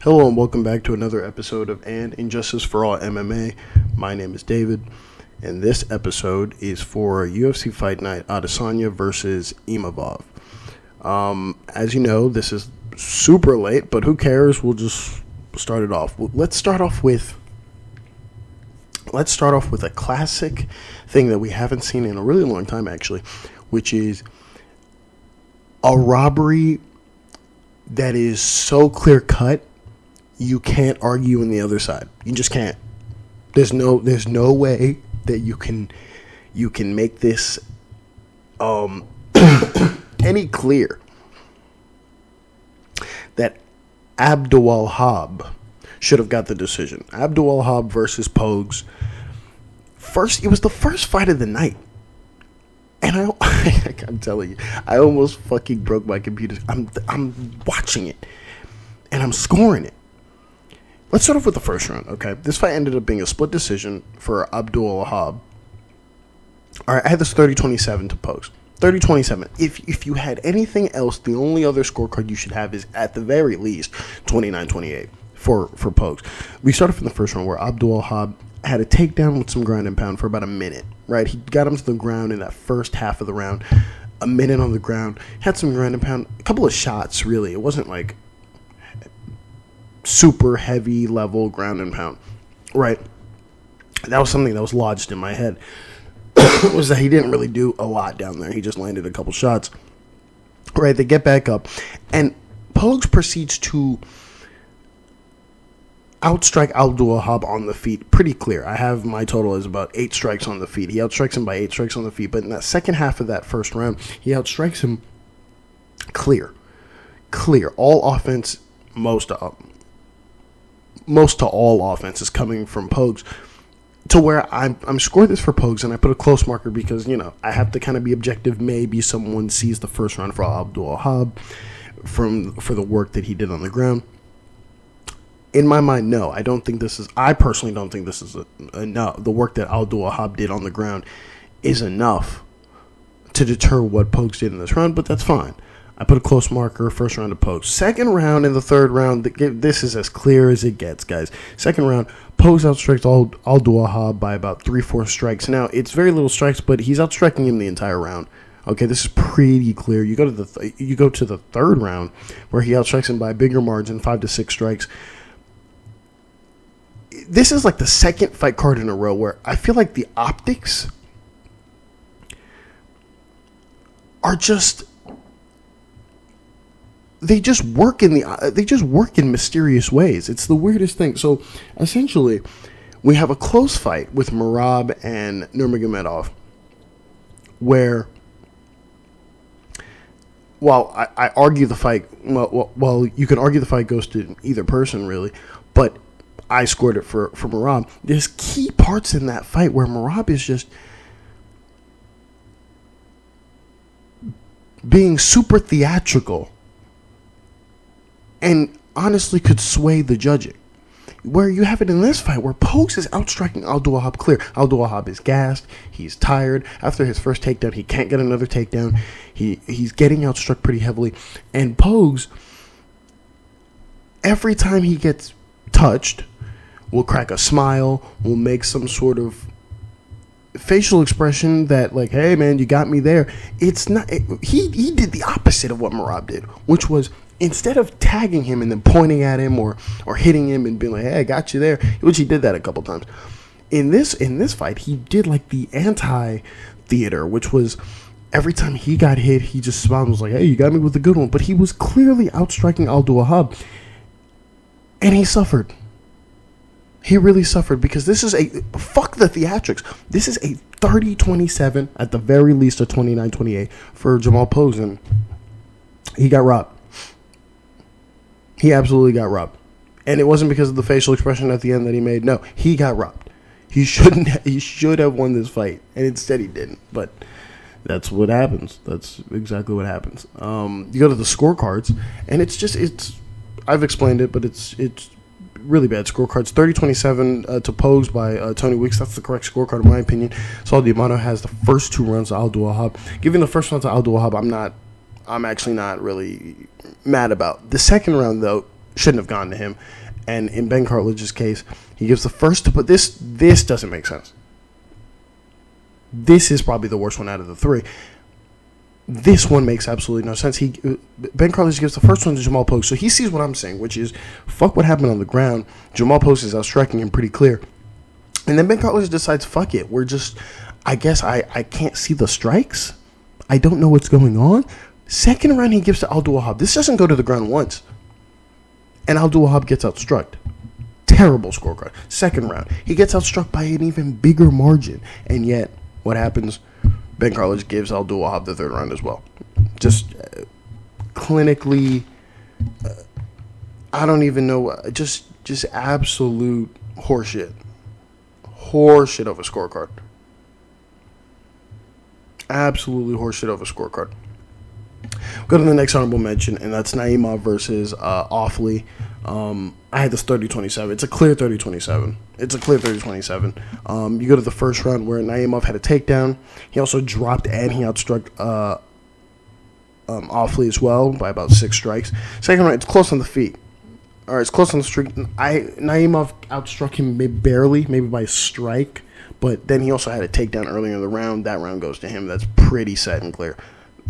Hello and welcome back to another episode of Injustice For All MMA. My name is David, and this episode is for UFC Fight Night Adesanya versus Imavov. As you know, this is super late, but who cares? We'll just start it off. Let's start off with a classic thing that we haven't seen in a really long time, actually, which is a robbery that is so clear-cut you can't argue on the other side. You just can't. There's no way that you can make this any clear that Abdelwahab should have got the decision. Abdelwahab versus Pogues. It was the first fight of the night. And I'm telling you, I almost fucking broke my computer. I'm watching it, and I'm scoring it. Let's start off with the first round, okay? This fight ended up being a split decision for Abdelwahab. All right, I had this 30-27 to Pogues. 30-27. If you had anything else, the only other scorecard you should have is, at the very least, 29-28 for Pogues. We started from the first round where Abdelwahab had a takedown with some ground and pound for about a minute, right? He got him to the ground in that first half of the round, a minute on the ground, had some ground and pound, a couple of shots, really. It wasn't like super heavy level ground and pound, right? That was something that was lodged in my head, was that he didn't really do a lot down there. He just landed a couple shots, right? They get back up, and Pogues proceeds to outstrike Abdelwahab on the feet. Pretty clear. I have my total as about 8 strikes on the feet. He outstrikes him by 8 strikes on the feet, but in that second half of that first round, he outstrikes him clear. All offense, most to all offense is coming from Pogues, to where I'm scoring this for Pogues, and I put a close marker because, you know, I have to kind of be objective. Maybe someone sees the first round for Abdelwahab for the work that he did on the ground. In my mind, no, I personally don't think this is enough. The work that Abdelwahab did on the ground is enough to deter what Pogues did in this round, but that's fine. I put a close marker, first round of Pogues. Second round and the third round, this is as clear as it gets, guys. Second round, Pogues outstrikes Abdelwahab by about 3-4 strikes. Now, it's very little strikes, but he's outstriking him the entire round. Okay, this is pretty clear. You go to the third round, where he outstrikes him by a bigger margin, 5 to 6 strikes. This is like the second fight card in a row where I feel like the optics are just... They just work in mysterious ways. It's the weirdest thing. So essentially, we have a close fight with Merab and Nurmagomedov, where, while I argue the fight, well, you can argue the fight goes to either person really, but I scored it for Merab. There's key parts in that fight where Merab is just being super theatrical and honestly could sway the judging. Where you have it in this fight where Pogues is outstriking Abdelwahab clear. Abdelwahab is gassed. He's tired. After his first takedown, he can't get another takedown. He's getting outstruck pretty heavily. And Pogues, every time he gets touched, will crack a smile, will make some sort of facial expression that, like, hey man, you got me there. It's not. He did the opposite of what Merab did, which was, instead of tagging him and then pointing at him or hitting him and being like, hey, I got you there, which he did that a couple times. In this fight, he did like the anti-theater, which was every time he got hit, he just smiled and was like, hey, you got me with a good one. But he was clearly outstriking Abdelwahab, and he suffered. He really suffered because this is fuck the theatrics. This is a 30-27, at the very least a 29-28 for Jamal Pogues, and he got robbed. He absolutely got robbed. And it wasn't because of the facial expression at the end that he made. No, he got robbed. He should have won this fight, and instead he didn't. But that's what happens. That's exactly what happens. You go to the scorecards, and it's I've explained it, but it's really bad scorecards. 30-27 to Pogues by Tony Weeks. That's the correct scorecard in my opinion. Saul Diamano has the first 2 rounds to Abdelwahab. Giving the first round to Abdelwahab, I'm actually not really mad about. The second round, though, shouldn't have gone to him. And in Ben Cartledge's case, he gives the first, but this doesn't make sense. This is probably the worst one out of the three. This one makes absolutely no sense. Ben Cartledge gives the first one to Jamal Pogues, so he sees what I'm saying, which is, fuck what happened on the ground. Jamal Pogues is out striking him pretty clear. And then Ben Cartledge decides, fuck it. We're just, I guess I can't see the strikes. I don't know what's going on. Second round he gives to Abdelwahab. This doesn't go to the ground once. And Abdelwahab gets outstruck. Terrible scorecard. Second round, he gets outstruck by an even bigger margin. And yet, what happens? Ben Cartledge gives Abdelwahab the third round as well. Just clinically, I don't even know. Just absolute horseshit. Horseshit of a scorecard. Absolutely horseshit of a scorecard. Go to the next honorable mention, and that's Naimov versus Ofli. I had this 30-27. It's a clear 30-27. You go to the first round where Naimov had a takedown. He also dropped and he outstruck Ofli as well by about 6 strikes. Second round, it's close on the feet. All right, it's close on the streak. Naimov outstruck him barely, maybe by a strike, but then he also had a takedown earlier in the round. That round goes to him. That's pretty set and clear.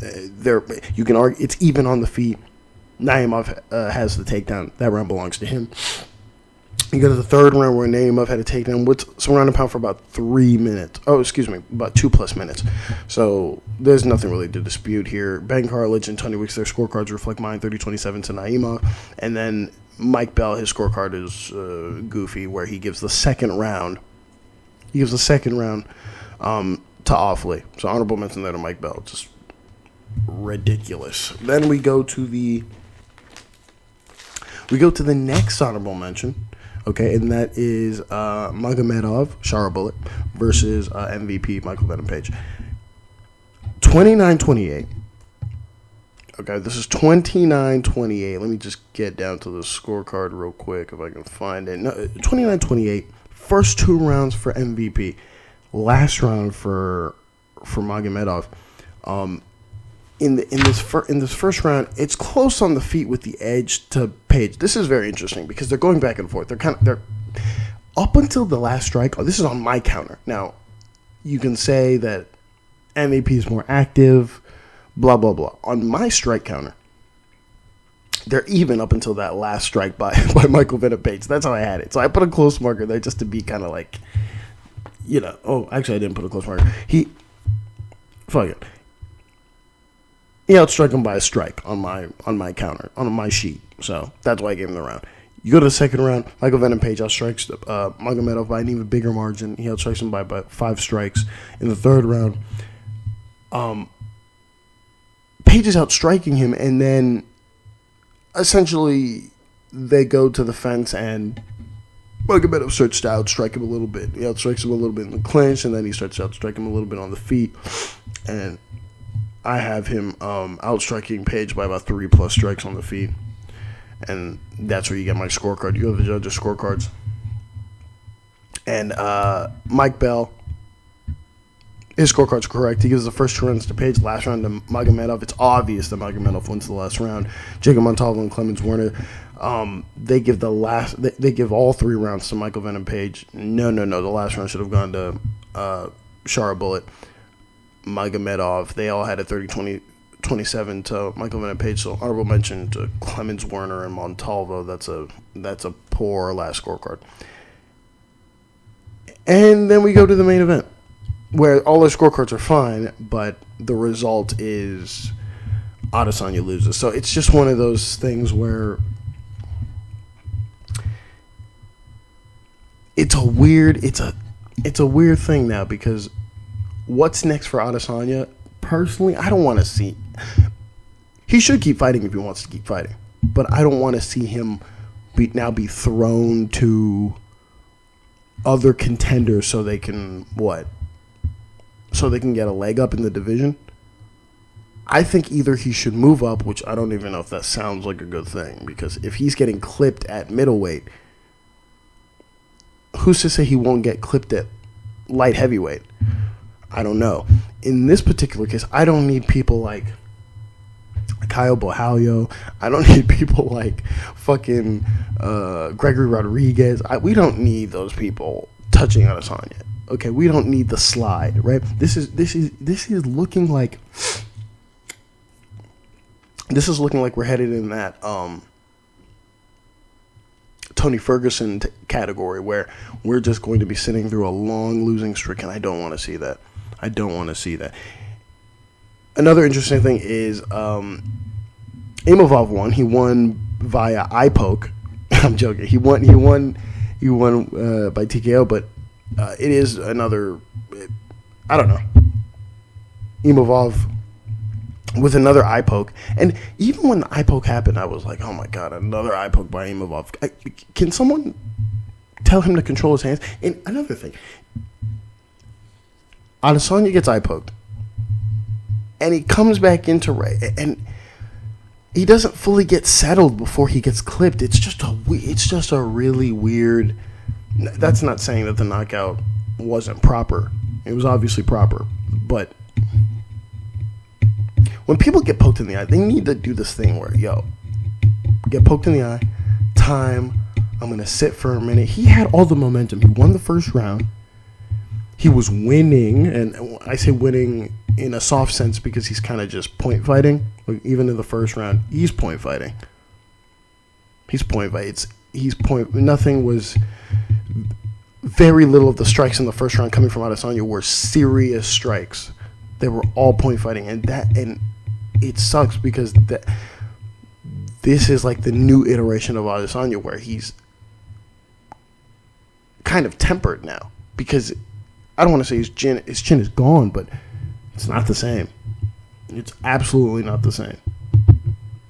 You can argue it's even on the feet. Naimov has the takedown. That round belongs to him. You go to the third round where Naimov had a takedown with some round and pound for about 3 minutes. Oh, excuse me, about 2+ minutes. So there's nothing really to dispute here. Ben Cartledge and Tony Weeks, their scorecards reflect mine, 30-27 to Naimov. And then Mike Bell, his scorecard is goofy, where he gives the second round. To Ofli. So honorable mention there to Mike Bell. Just ridiculous. Then we go to the next honorable mention, okay, and that is Magomedov Sharabullet versus MVP Michael Venom Page. 29-28. Okay, this is 29-28. Let me just get down to the scorecard real quick if I can find it. No, 29-28. First 2 rounds for MVP. Last round for Magomedov. In this first round, it's close on the feet with the edge to Page. This is very interesting because they're going back and forth. They're up until the last strike. Oh, this is on my counter. Now, you can say that MVP is more active, blah blah blah. On my strike counter, they're even up until that last strike by Michael Venom Page. That's how I had it. So I put a close marker there just to be kind of like, you know. Oh, actually, I didn't put a close marker. Fuck it. He outstruck him by a strike on my counter, on my sheet. So that's why I gave him the round. You go to the second round, Michael Venom Page outstrikes Magomedov by an even bigger margin. He outstrikes him by 5 strikes. In the third round, Page is outstriking him, and then essentially they go to the fence, and Magomedov starts to outstrike him a little bit. He outstrikes him a little bit in the clinch, and then he starts to outstrike him a little bit on the feet. And I have him outstriking Page by about 3+ strikes on the feet. And that's where you get my scorecard. You go to the judges' scorecards. And Mike Bell, his scorecard's correct. He gives the first 2 rounds to Page, last round to Magomedov. It's obvious that Magomedov wins the last round. Jacob Montalvo and Clemens Werner, they give all 3 rounds to Michael Venom Page. No. The last round should have gone to Sharabullet. Magomedov, they all had a 30-27 to Michael Venom Page. So honorable mention to Clemens Werner and Montalvo. That's a poor last scorecard. And then we go to the main event, where all their scorecards are fine, but the result is Adesanya loses. So it's just one of those things where it's a weird thing now, because what's next for Adesanya? Personally, I don't want to see. He should keep fighting if he wants to keep fighting, but I don't want to see him be thrown to other contenders so they can get a leg up in the division. I think either he should move up, which I don't even know if that sounds like a good thing, because if he's getting clipped at middleweight, who's to say he won't get clipped at light heavyweight? I don't know. In this particular case, I don't need people like Kyle Bohalio. I don't need people like fucking Gregory Rodriguez. We don't need those people touching Adesanya. Okay, we don't need the slide, right? This is looking like we're headed in that Tony Ferguson category where we're just going to be sitting through a long losing streak, and I don't want to see that. I don't want to see that. Another interesting thing is Imavov won. He won via Eyepoke. I'm joking. He won by TKO, but it is another. I don't know. Imavov with another Eyepoke, and even when the Eyepoke happened, I was like, "Oh my god, another Eyepoke by Imavov." Can someone tell him to control his hands? And another thing, Adesanya gets Eyepoked, and he comes back into Ray, and he doesn't fully get settled before he gets clipped. It's just a really weird. That's not saying that the knockout wasn't proper. It was obviously proper, but when people get poked in the eye, they need to do this thing where, get poked in the eye, time, I'm going to sit for a minute. He had all the momentum. He won the first round. He was winning, and I say winning in a soft sense because he's kind of just point fighting. Like, even in the first round, he's point fighting. Nothing was, very little of the strikes in the first round coming from Adesanya were serious strikes. They were all point fighting, and it sucks because this is like the new iteration of Adesanya where he's kind of tempered now, because I don't want to say his chin is gone, but it's not the same. It's absolutely not the same,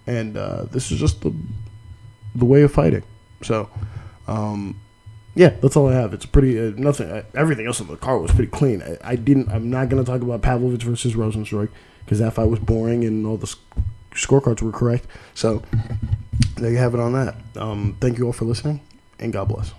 and this is just the way of fighting. So, yeah, that's all I have. It's pretty nothing. Everything else on the card was pretty clean. I'm not going to talk about Pavlovich versus Rozenstruik because that fight was boring and all the scorecards were correct. So there you have it on that. Thank you all for listening, and God bless.